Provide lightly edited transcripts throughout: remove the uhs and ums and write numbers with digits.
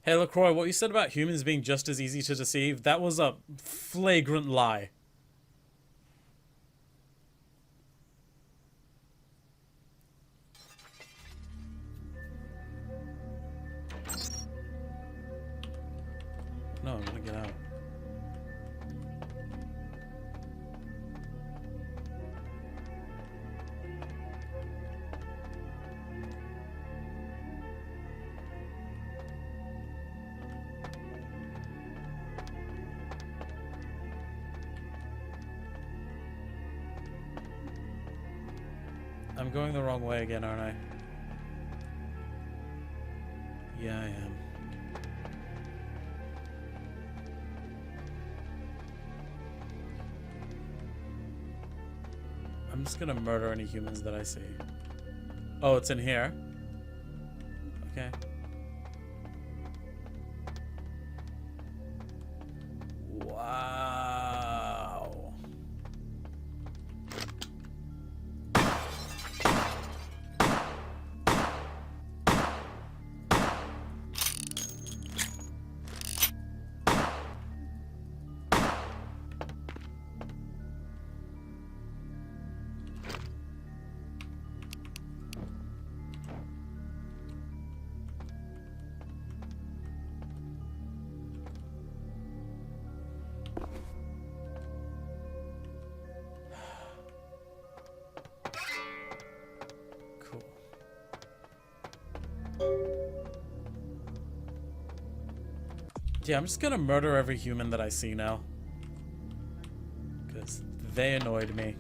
Hey, LaCroix, what you said about humans being just as easy to deceive, that was a flagrant lie. No, I'm gonna get out. I'm going the wrong way again, aren't I? Yeah, I am. I'm just gonna murder any humans that I see. Oh, it's in here? Okay. Wow. Cool. Yeah, I'm just gonna murder every human that I see now. Because they annoyed me.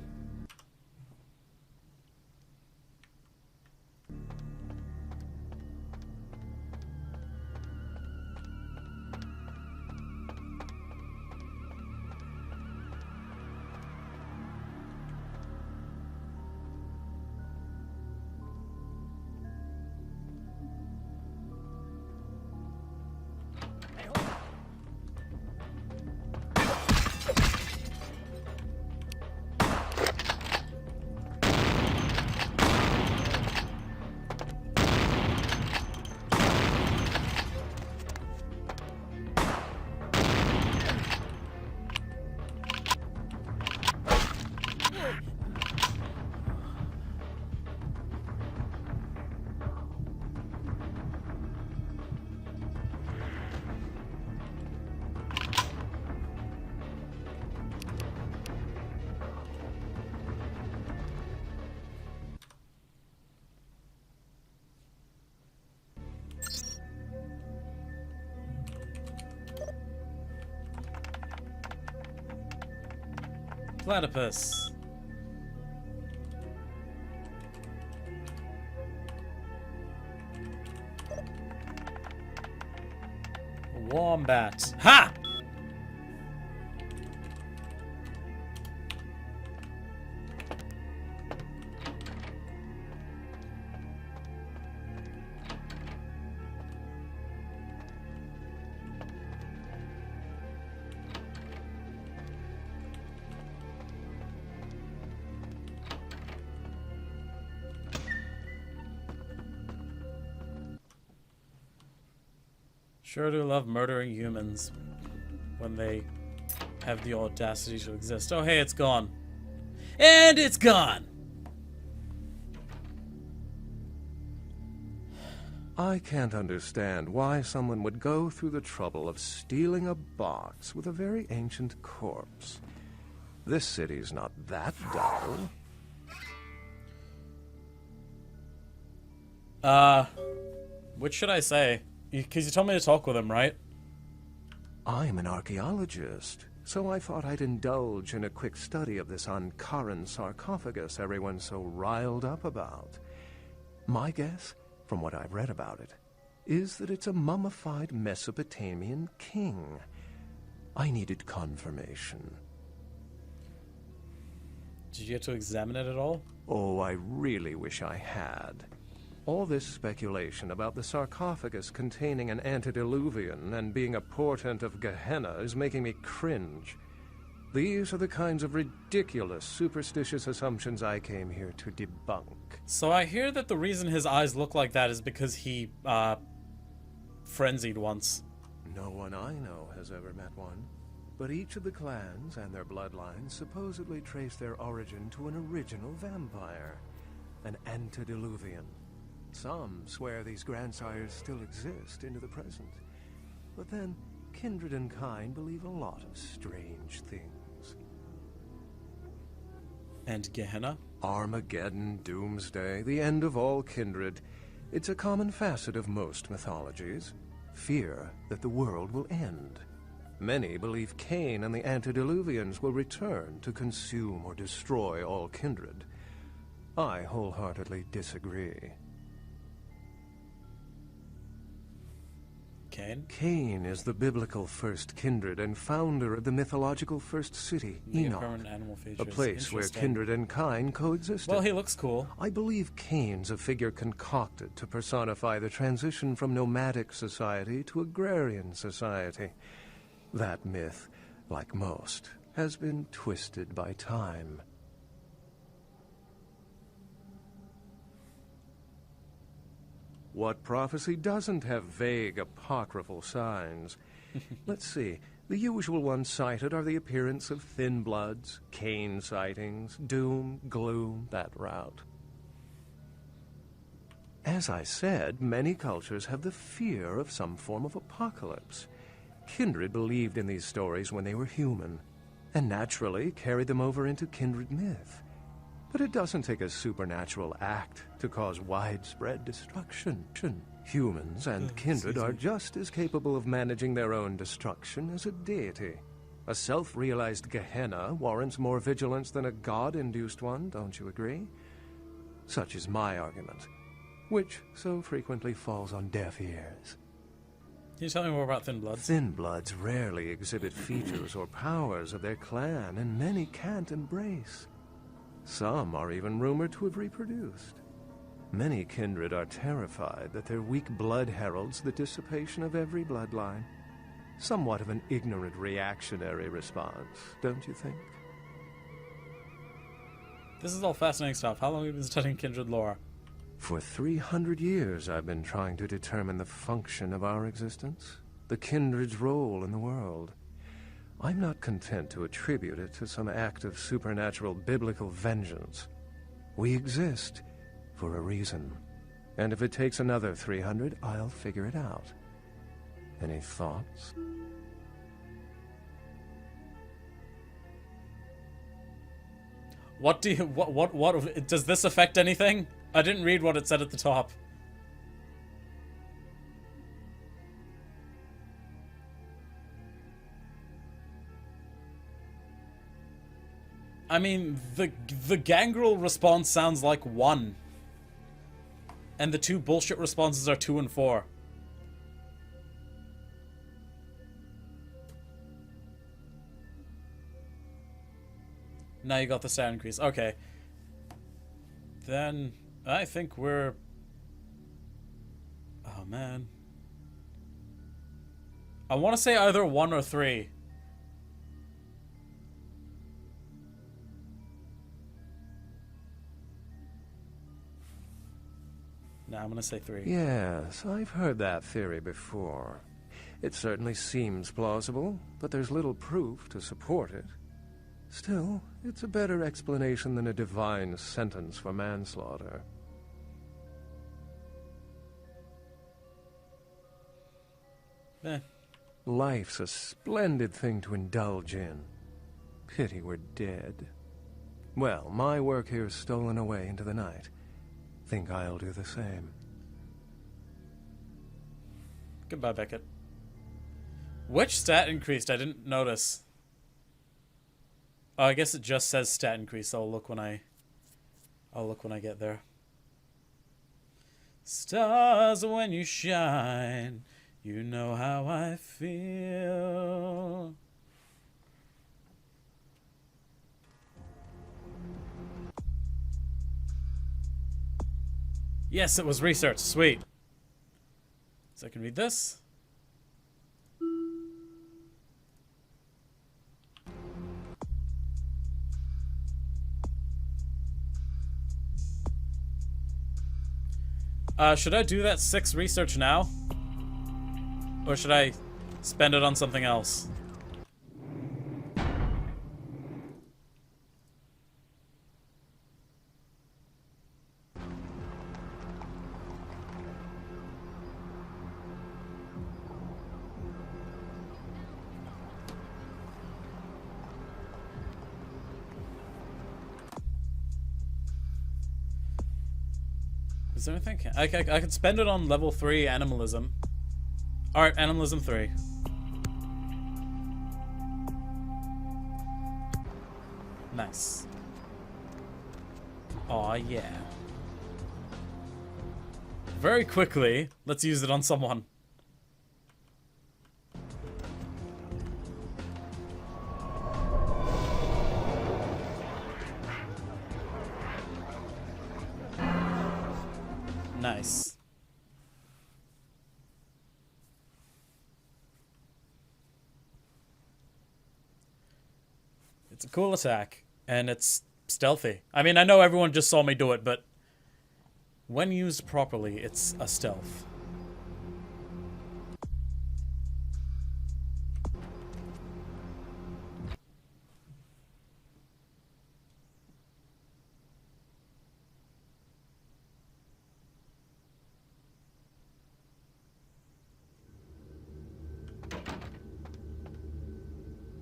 Platypus. Wombat. Ha! Sure do love murdering humans when they have the audacity to exist. Oh, hey, it's gone. And it's gone! I can't understand why someone would go through the trouble of stealing a box with a very ancient corpse. This city's not that dull. What should I say? Because you told me to talk with him, right? I'm an archaeologist, so I thought I'd indulge in a quick study of this Ankaran sarcophagus everyone's so riled up about. My guess, from what I've read about it, is that it's a mummified Mesopotamian king. I needed confirmation. Did you get to examine it at all? Oh, I really wish I had. All this speculation about the sarcophagus containing an antediluvian and being a portent of Gehenna is making me cringe. These are the kinds of ridiculous, superstitious assumptions I came here to debunk. So I hear that the reason his eyes look like that is because he, frenzied once. No one I know has ever met one, but each of the clans and their bloodlines supposedly trace their origin to an original vampire, an antediluvian. Some swear these grandsires still exist into the present, but then kindred and kind believe a lot of strange things. And Gehenna? Armageddon, doomsday, the end of all kindred. It's a common facet of most mythologies. Fear that the world will end. Many believe Cain and the antediluvians will return to consume or destroy all kindred. I wholeheartedly disagree. Cain? Cain is the biblical first kindred and founder of the mythological first city, Enoch, Animal features. a place where kindred and kind coexisted. Well, he looks cool. I believe Cain's a figure concocted to personify the transition from nomadic society to agrarian society. That myth, like most, has been twisted by time. What prophecy doesn't have vague apocryphal signs? Let's see. The usual ones cited are the appearance of thin bloods, Cain sightings, doom, gloom, that route. As I said, many cultures have the fear of some form of apocalypse. Kindred believed in these stories when they were human, and naturally carried them over into kindred myth. But it doesn't take a supernatural act to cause widespread destruction. Humans and kindred are just as capable of managing their own destruction as a deity. A self-realized Gehenna warrants more vigilance than a god-induced one, don't you agree? Such is my argument, which so frequently falls on deaf ears. Can you tell me more about Thin Bloods? Thin Bloods rarely exhibit features or powers of their clan, and many can't embrace. Some are even rumored to have reproduced. Many kindred are terrified that their weak blood heralds the dissipation of every bloodline. Somewhat of an ignorant reactionary response, don't you think? This is all fascinating stuff. How long have you been studying kindred lore? For 300 years I've been trying to determine the function of our existence, the kindred's role in the world. I'm not content to attribute it to some act of supernatural biblical vengeance. We exist for a reason, and if it takes another 300, I'll figure it out. Any thoughts? What does this affect anything? I didn't read what it said at the top. I mean, the gangrel response sounds like 1. And the 2 bullshit responses are 2 and 4. Now you got the stat increase. Okay. Then I think we're... Oh, man. I want to say either 1 or 3. Nah, I'm gonna say 3. Yes, I've heard that theory before. It certainly seems plausible, but there's little proof to support it. Still, it's a better explanation than a divine sentence for manslaughter. Life's a splendid thing to indulge in. Pity we're dead. Well, my work here's stolen away into the night. Think I'll do the same. Goodbye, Beckett. Which stat increased? I didn't notice. Oh, I guess it just says stat increase, so I'll look when I get there. Stars, when you shine, you know how I feel. Yes, it was research. Sweet. So I can read this. Should I do that 6 research now? Or should I spend it on something else? Is there anything? I could spend it on level 3 animalism. Alright, animalism 3. Nice. Aw, yeah. Very quickly, let's use it on someone. Nice. It's a cool attack, and it's stealthy. I mean, I know everyone just saw me do it, but when used properly, it's a stealth.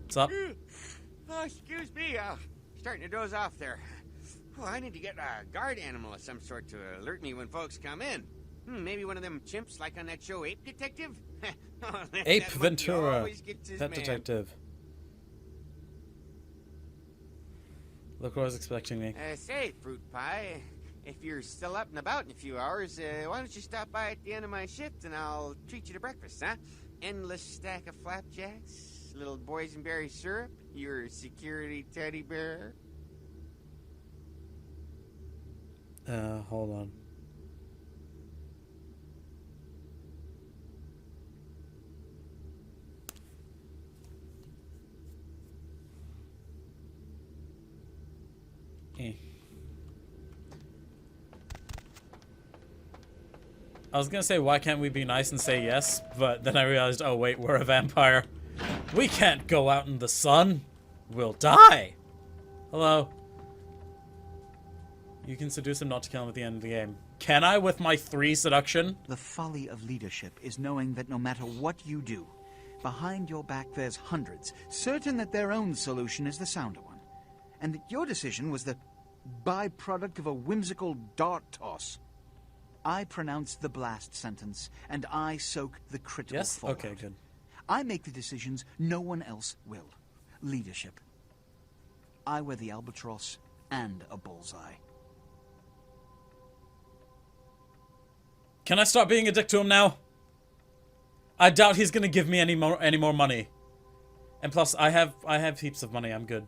What's up? Oh, excuse me, starting to doze off there. Oh, I need to get a guard animal of some sort to alert me when folks come in. Maybe one of them chimps like on that show, Ape Detective? Oh, Ape that monkey Ventura, always gets his Pet man. Detective. Look who I was expecting me. Say, Fruit Pie, if you're still up and about in a few hours, why don't you stop by at the end of my shift and I'll treat you to breakfast, huh? Endless stack of flapjacks, little boysenberry syrup, your security teddy bear. Hold on. I was gonna say, why can't we be nice and say yes? But then I realized, oh wait, we're a vampire. We can't go out in the sun. We'll die. Hello. You can seduce him not to kill him at the end of the game. Can I with my 3 seduction? The folly of leadership is knowing that no matter what you do, behind your back there's hundreds, certain that their own solution is the sounder one. And that your decision was the byproduct of a whimsical dart toss. I pronounce the blast sentence, and I soak the critical Yes? fallout. Okay, good. I make the decisions no one else will. Leadership. I wear the albatross and a bullseye. Can I stop being a dick to him now? I doubt he's gonna give me any more money. And plus, I have heaps of money. I'm good.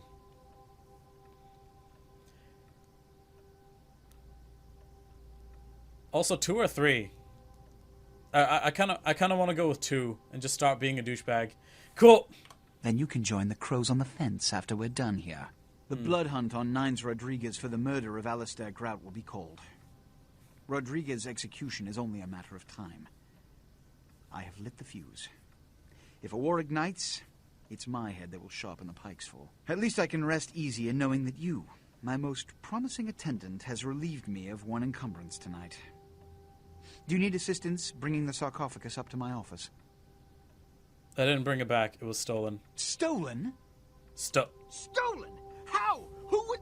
Also, 2 or 3. I kind of want to go with 2 and just start being a douchebag. Cool. Then you can join the crows on the fence after we're done here. The blood hunt on Nines Rodriguez for the murder of Alistair Grout will be called. Rodriguez's execution is only a matter of time. I have lit the fuse. If a war ignites, it's my head that will sharpen the pikes for. At least I can rest easy in knowing that you, my most promising attendant, has relieved me of one encumbrance tonight. Do you need assistance bringing the sarcophagus up to my office? I didn't bring it back. It was stolen. Stolen? Stolen? How? Who would...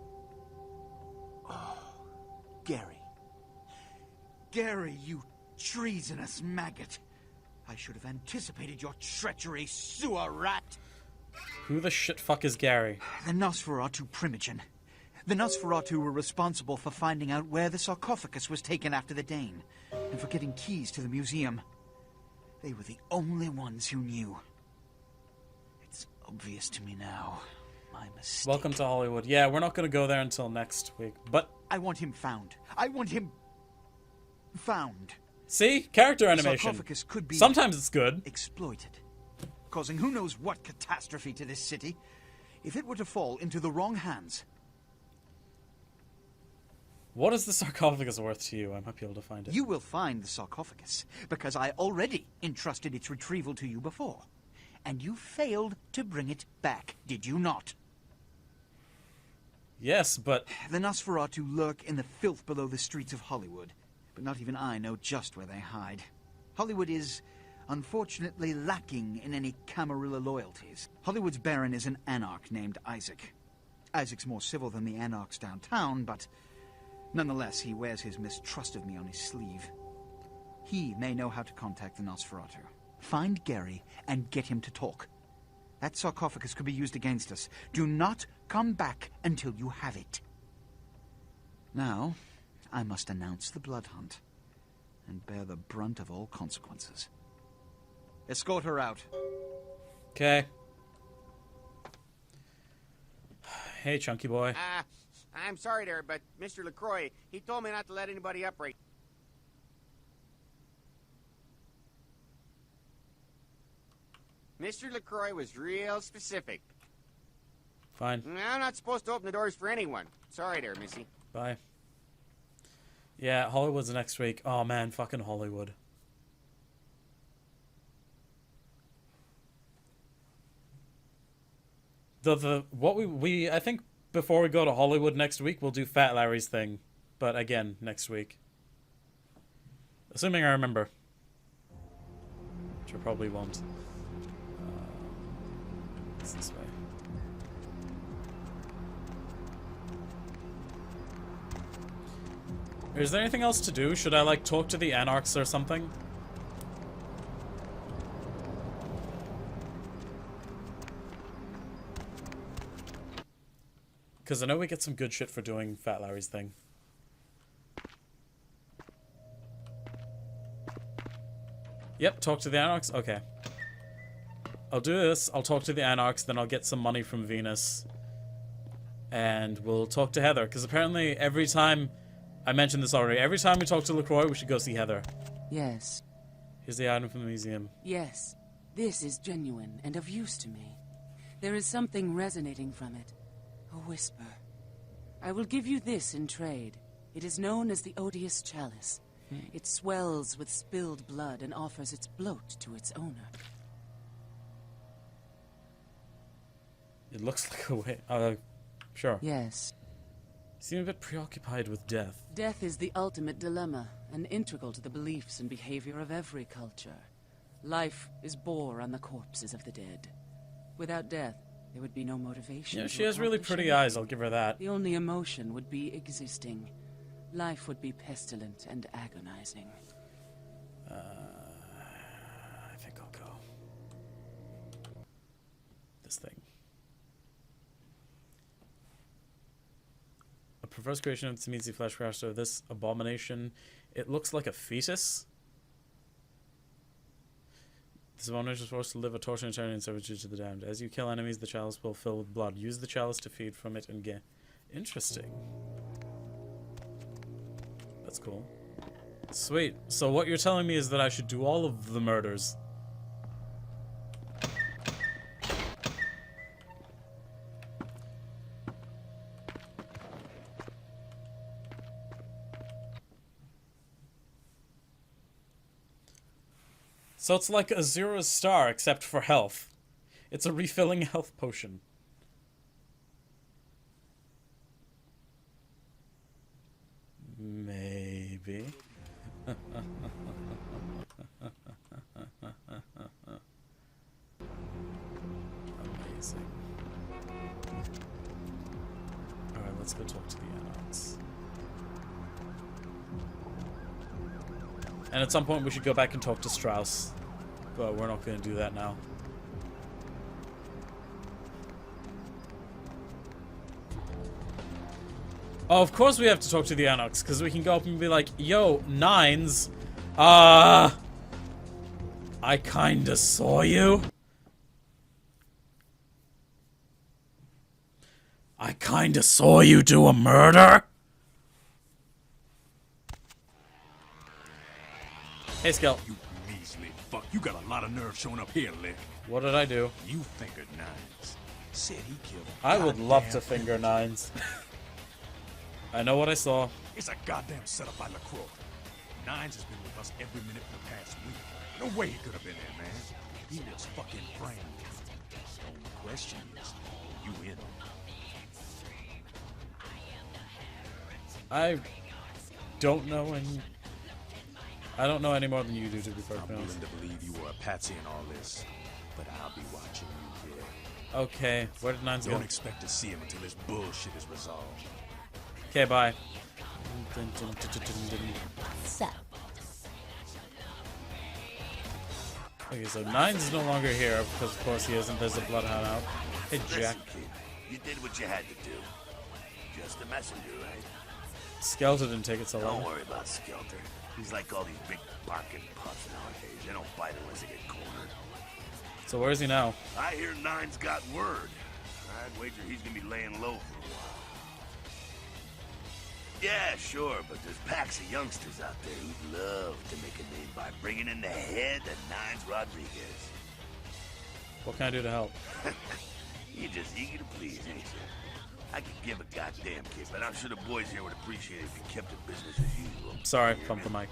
Oh, Gary. Gary, you treasonous maggot. I should have anticipated your treachery, sewer rat. Who the shit fuck is Gary? The Nosferatu Primogen. The Nosferatu were responsible for finding out where the sarcophagus was taken after the Dane, and for getting keys to the museum. They were the only ones who knew. It's obvious to me now. My mistake. Welcome to Hollywood. Yeah, we're not gonna go there until next week, but... I want him found. I want him... found. See? Character The animation. sarcophagus could be... Sometimes it's good. exploited, causing who knows what catastrophe to this city. If it were to fall into the wrong hands... What is the sarcophagus worth to you? I might be able to find it. You will find the sarcophagus, because I already entrusted its retrieval to you before. And you failed to bring it back, did you not? Yes, but... The Nosferatu lurk in the filth below the streets of Hollywood, but not even I know just where they hide. Hollywood is, unfortunately, lacking in any Camarilla loyalties. Hollywood's baron is an anarch named Isaac. Isaac's more civil than the anarchs downtown, but nonetheless, he wears his mistrust of me on his sleeve. He may know how to contact the Nosferatu. Find Gary and get him to talk. That sarcophagus could be used against us. Do not come back until you have it. Now, I must announce the blood hunt and bear the brunt of all consequences. Escort her out. Okay. Hey, chunky boy. I'm sorry there, but Mr. LaCroix, he told me not to let anybody up right. Mr. LaCroix was real specific. Fine. I'm not supposed to open the doors for anyone. Sorry there, Missy. Bye. Yeah, Hollywood's next week. Oh man, fucking Hollywood. I think before we go to Hollywood next week, we'll do Fat Larry's thing, but again next week, assuming I remember, which I probably won't. It's this way. Is there anything else to do? Should I like talk to the Anarchs or something? Because I know we get some good shit for doing Fat Larry's thing. Yep, talk to the Anarchs? Okay. I'll do this, I'll talk to the Anarchs, then I'll get some money from Venus. And we'll talk to Heather, because apparently every time... I mentioned this already, every time we talk to LaCroix, we should go see Heather. Yes. Here's the item from the museum. Yes. This is genuine and of use to me. There is something resonating from it. A whisper. I will give you this in trade. It is known as the Odious Chalice. It swells with spilled blood and offers its bloat to its owner. It looks like a way... sure. Yes. You seem a bit preoccupied with death. Death is the ultimate dilemma, and integral to the beliefs and behavior of every culture. Life is bore on the corpses of the dead. Without death, there would be no motivation. Yeah, to she has really accomplish pretty anything. eyes, I'll give her that. The only emotion would be existing. Life would be pestilent and agonizing. I think I'll go. This thing. A perverse creation of Tzimitzi flesh crafter of this abomination. It looks like a fetus. This abomination is forced to live a torture and eternity in servitude to the damned. As you kill enemies, the chalice will fill with blood. Use the chalice to feed from it and get... Interesting. That's cool. Sweet. So what you're telling me is that I should do all of the murders. So it's like a 0 star except for health. It's a refilling health potion. Maybe. Amazing. Alright, let's go talk to the Anarchs. And at some point we should go back and talk to Strauss. But we're not going to do that now. Oh, of course we have to talk to the Anarchs, because we can go up and be like, yo, Nines, I kinda saw you. I kinda saw you do a murder. Hey, Skell. You measly fuck. You got a lot of nerve showing up here, Lick. What did I do? You fingered Nines. Said he killed I would love to goddamn finger Nines. I know what I saw. It's a goddamn setup by LaCroix. Nines has been with us every minute for the past week. No way he could have been there, man. He was fucking framed. The only question is, you in? I don't know any more than you do, to be I'm perfectly willing honest. to believe you were a patsy in all this, but I'll be watching you here. Okay, where did Nines go? Don't expect to see him until this bullshit is resolved. Okay, bye. So, Okay, so Nines is no longer here because, of course, he isn't. There's a bloodhound out. Hey, Jack. Listen, kid, you did what you had to do. Just a messenger, right? Skelter didn't take it so Don't long. worry about Skelter. He's like all these big barking pups nowadays. They don't bite unless they get cornered. So where is he now? I hear Nine's got word. I'd wager he's gonna be laying low for a while. Yeah, sure, but there's packs of youngsters out there who'd love to make a name by bringing in the head of Nines Rodriguez. What can I do to help? You're just eager to please, ain't you? I could give a goddamn kid, but I'm sure the boys here would appreciate it if you kept it business as usual. Sorry, You hear bump the me? mic.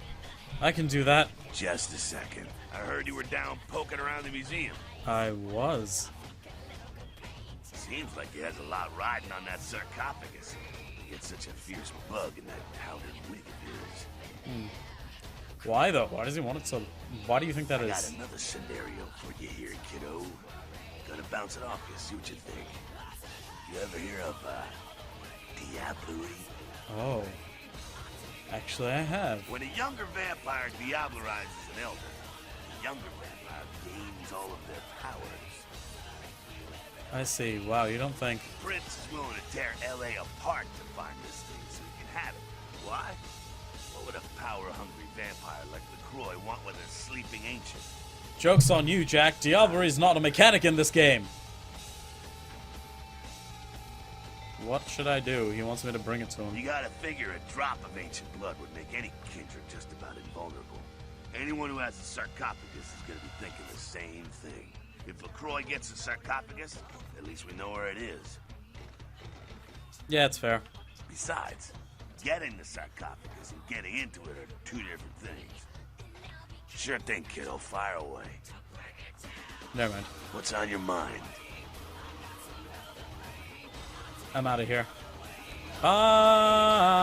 I can do that. Just a second. I heard you were down poking around the museum. I was. Seems like he has a lot riding on that sarcophagus. He gets such a fierce bug in that powdered wig of his. Why though? Why does he want it so? Why do you think that I got is? another scenario for you here, kiddo. Gonna bounce it off you, see what you think. You ever hear of, Diablerie? Oh. Actually, I have. When a younger vampire diablerizes an elder, the younger vampire gains all of their powers. I see. Wow, you don't think? Prince is willing to tear L.A. apart to find this thing so he can have it. Why? What would a power-hungry vampire like LaCroix want with a sleeping ancient? Joke's on you, Jack. Diablerie not a mechanic in this game. What should I do? He wants me to bring it to You him. gotta figure a drop of ancient blood would make any kindred just about invulnerable. Anyone who has a sarcophagus is gonna be thinking the same thing. If LaCroix gets a sarcophagus, at least we know where it is. Yeah, it's fair. Besides, getting the sarcophagus and getting into it are two different things. Sure thing, kiddo. Fire away. Never mind. What's on your mind? I'm out of here. Bye.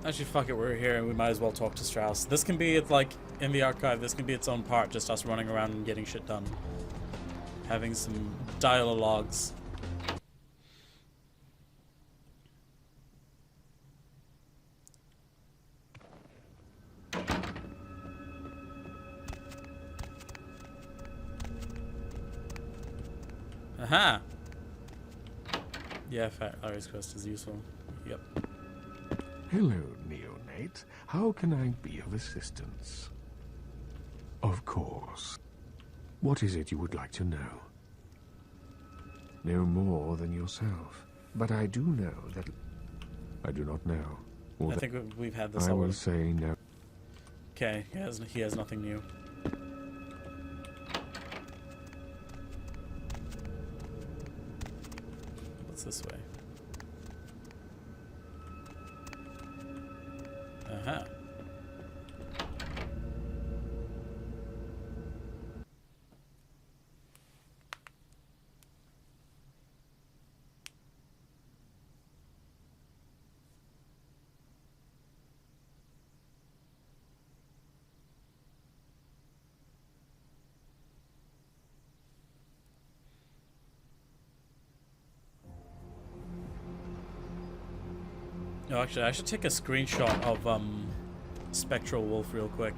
Actually, fuck it, we're here and we might as well talk to Strauss. This can be, like, in the archive, this can be its own part, just us running around and getting shit done. Having some dialogues. Aha! Yeah, Fat Larry's quest is useful. Yep. Hello, neonate. How can I be of assistance? Of course. What is it you would like to know? No more than yourself. But I do know that... I do not know. Or I that think we've had this I will already. say no. Okay, he has nothing new. What's this way? Uh-huh. No, actually, I should take a screenshot of Spectral Wolf real quick.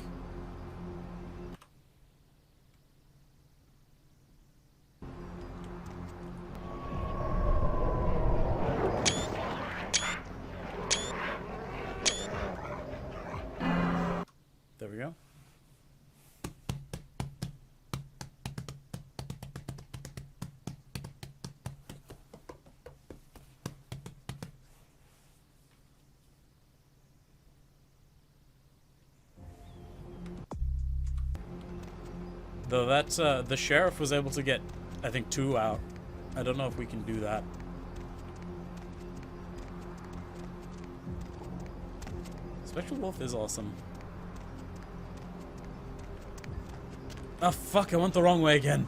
Though that the sheriff was able to get, I think, 2 out. I don't know if we can do that. Spectral Wolf is awesome. Oh fuck, I went the wrong way again.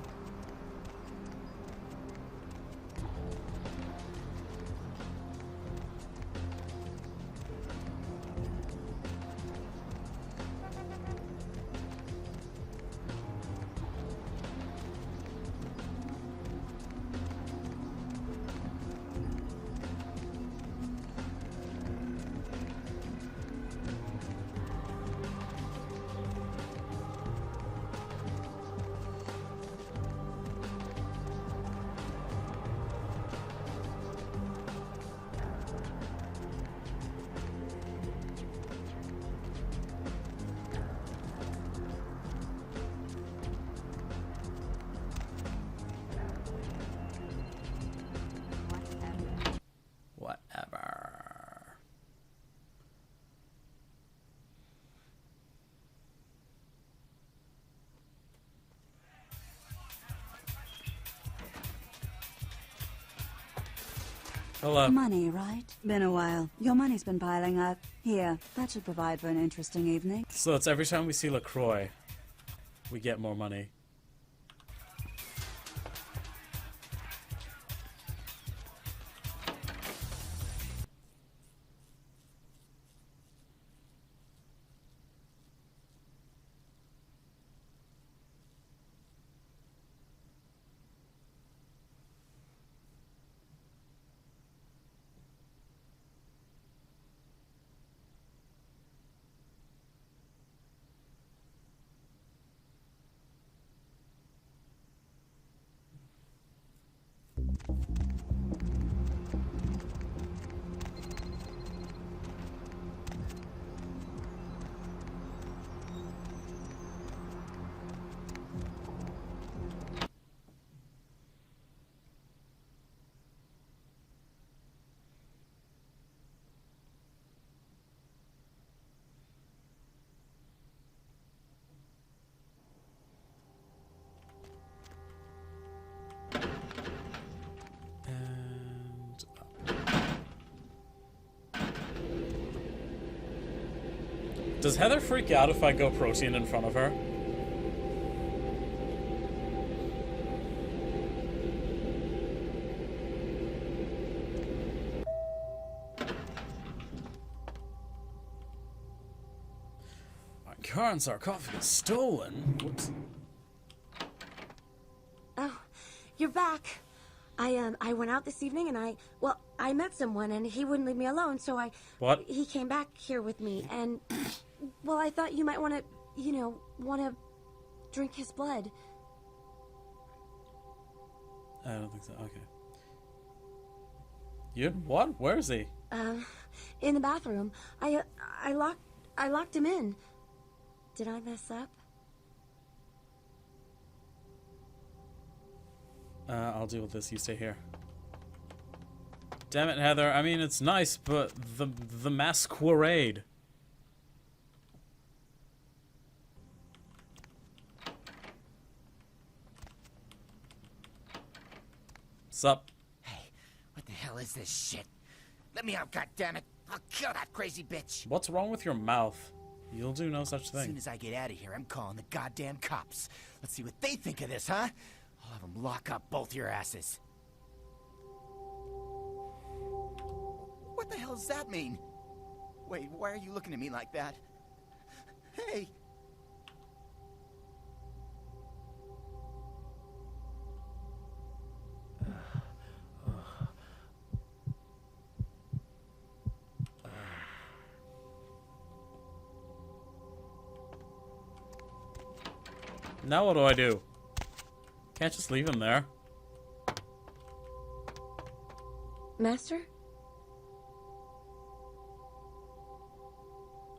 Whatever. Hello. Money, right? Been a while. Your money's been piling up. Here, that should provide for an interesting evening. So it's every time we see LaCroix, we get more money. Does Heather freak out if I go protein in front of her? My car and sarcophagus stolen? Whoops. Oh, you're back. I went out this evening and I met someone and he wouldn't leave me alone, so What? he came back here with me and, well, I thought you might want to drink his blood. I don't think so. Okay. You? What? Where is he? In the bathroom. I locked him in. Did I mess up? I'll deal with this. You stay here. Damn it, Heather. I mean, it's nice, but the masquerade. Sup? Hey, what the hell is this shit? Let me out, goddammit! I'll kill that crazy bitch! What's wrong with your mouth? You'll do no such As thing. soon as I get out of here, I'm calling the goddamn cops. Let's see what they think of this, huh? I'll have them lock up both your asses. What the hell does that mean? Wait, why are you looking at me like that? Hey! Now what do I do? Can't just leave him there. Master?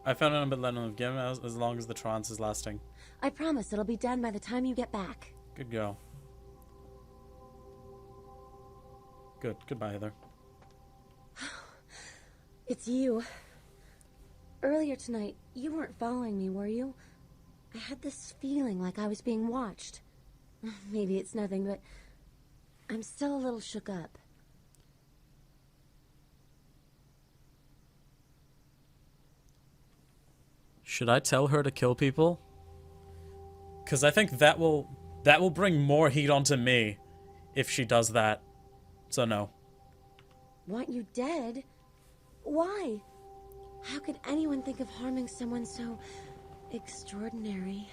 I found it a bit letting him give him as long as the trance is lasting. I promise it'll be done by the time you get back. Good go. Good. Goodbye, Heather. It's you. Earlier tonight, you weren't following me, were you? I had this feeling like I was being watched. Maybe it's nothing, but I'm still a little shook up. Should I tell her to kill people? Because I think that will bring more heat onto me if she does that. So no. Want you dead? Why? How could anyone think of harming someone so extraordinary?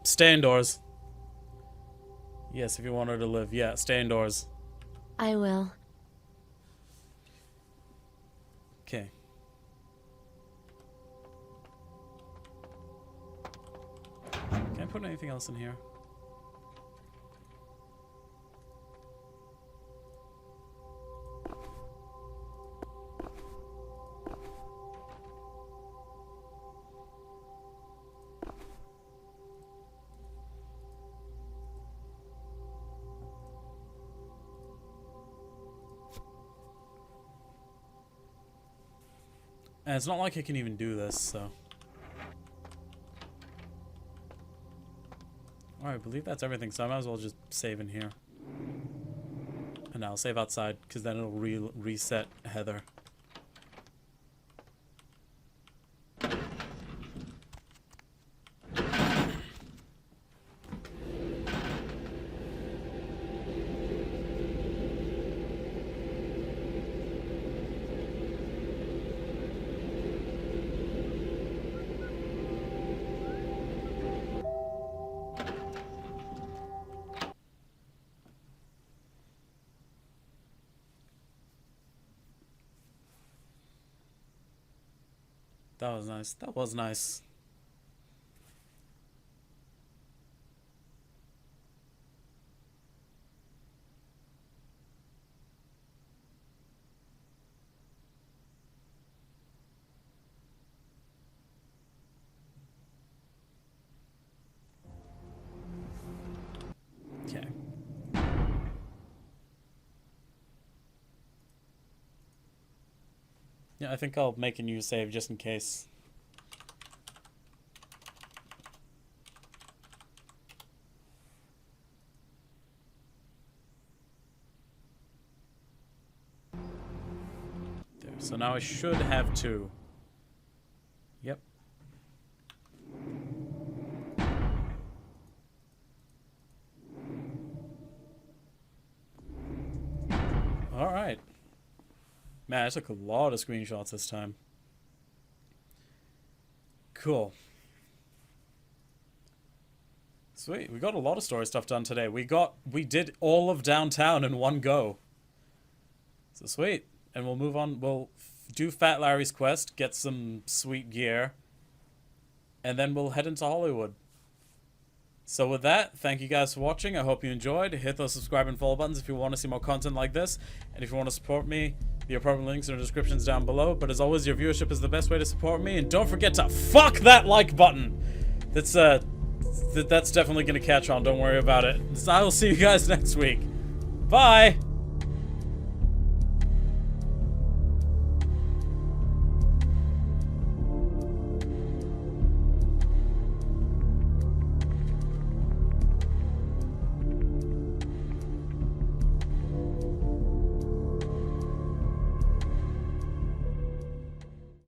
Stay indoors. Yes, if you want her to live. Yeah, stay indoors. I will. Okay. Can I put anything else in here? And it's not like I can even do this, so. Alright, I believe that's everything, so I might as well just save in here. And I'll save outside, because then it'll reset Heather. That was nice. That was nice. Okay. Yeah, I think I'll make a new save just in case. There. So now I should have 2. Yep. All right. Man, I took a lot of screenshots this time. Cool. Sweet, we got a lot of story stuff done today. We did all of downtown in one go. So sweet. And we'll move on. We'll do Fat Larry's quest, get some sweet gear, and then we'll head into Hollywood. So with that, thank you guys for watching. I hope you enjoyed. Hit those subscribe and follow buttons if you want to see more content like this. And if you want to support me, the appropriate links in the descriptions down below. But as always, your viewership is the best way to support me. And don't forget to fuck that like button. That's definitely going to catch on. Don't worry about it. So I will see you guys next week. Bye!